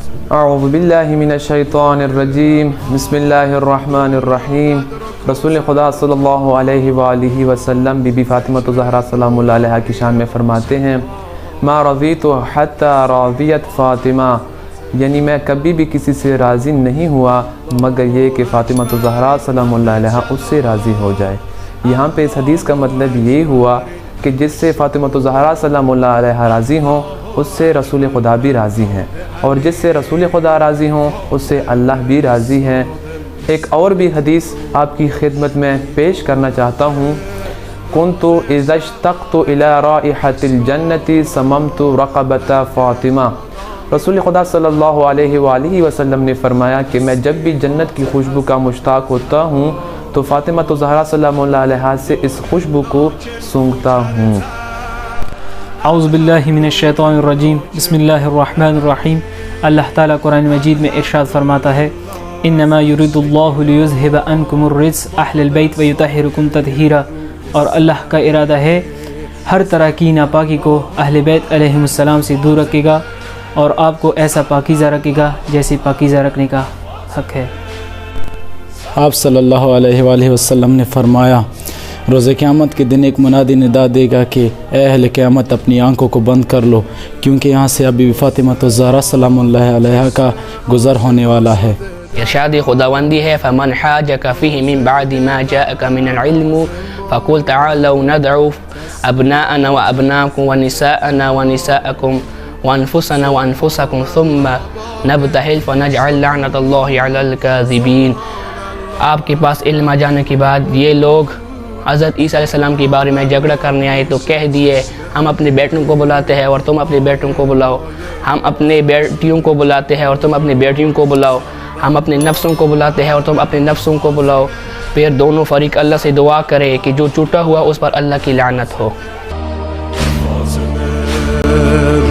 اعوذ باللہ من الشیطان الرجیم بسم اللہ الرحمن الرحیم۔ رسول خدا صلی اللہ علیہ وآلہ وسلم بی بی فاطمہ الزہرا سلام اللہ علیہا کی شان میں فرماتے ہیں ما رضیت حتی راضیت فاطمہ، یعنی میں کبھی بھی کسی سے راضی نہیں ہوا مگر یہ کہ فاطمہ الزہرا سلام اللہ علیہا اس سے راضی ہو جائے۔ یہاں پہ اس حدیث کا مطلب یہ ہوا کہ جس سے فاطمہ الزہرا سلام اللہ علیہا راضی ہوں اس سے رسول خدا بھی راضی ہیں، اور جس سے رسول خدا راضی ہوں اس سے اللہ بھی راضی ہیں۔ ایک اور بھی حدیث آپ کی خدمت میں پیش کرنا چاہتا ہوں۔ كنت اذا اشتقت الى رائحة الجنة صممت رقبة فاطمہ، رسول خدا صلی اللہ علیہ وآلہ وسلم نے فرمایا کہ میں جب بھی جنت کی خوشبو کا مشتاق ہوتا ہوں تو فاطمہ الزہرا سلام اللہ علیہا سے اس خوشبو کو سونگھتا ہوں۔ اعوذ باللہ من الشیطان الرجیم بسم اللہ الرحمن الرحیم۔ اللہ تعالیٰ قرآن مجید میں ارشاد فرماتا ہے انما یرید اللہ لیذہب عنکم الرجس اہل البیت ویطہرکم تطہیرا، اور اللہ کا ارادہ ہے ہر طرح کی ناپاکی کو اہل بیت علیہم السلام سے دور رکھے گا اور آپ کو ایسا پاکیزہ رکھے گا جیسے پاکیزہ رکھنے کا حق ہے۔ آپ صلی اللہ علیہ وآلہ وسلم نے فرمایا روز قیامت کے دن ایک منادی ندا دے گا کہ اے اہل قیامت اپنی آنکھوں کو بند کر لو، کیونکہ یہاں سے ابی فاطمہ الزہرا سلام اللہ علیہا کا گزر ہونے والا ہے۔ ارشاد خداوندی ہے فمن حاجک فیہ من بعد ما جاءک من العلم فقل تعالوا ندعو ابناءنا وابناءکم ونساءنا ونساءکم وانفسنا وانفسکم ثم نبتہل فنجعل لعنت اللہ علی الکاذبین۔ آپ کے پاس علم آ جانے کے بعد یہ لوگ حضرت عیسیٰ علیہ السلام کے بارے میں جھگڑا کرنے آئے تو کہہ دیے ہم اپنے بیٹوں کو بلاتے ہیں اور تم اپنے بیٹوں کو بلاؤ، ہم اپنے بیٹیوں کو بلاتے ہیں اور تم اپنی بیٹیوں کو بلاؤ، ہم اپنے نفسوں کو بلاتے ہیں اور تم اپنے نفسوں کو بلاؤ۔ پھر دونوں فریق اللہ سے دعا کرے کہ جو ٹوٹا ہوا اس پر اللہ کی لعنت ہو۔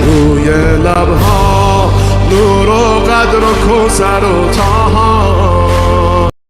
روی لبها نور و قدر و کوثر و طه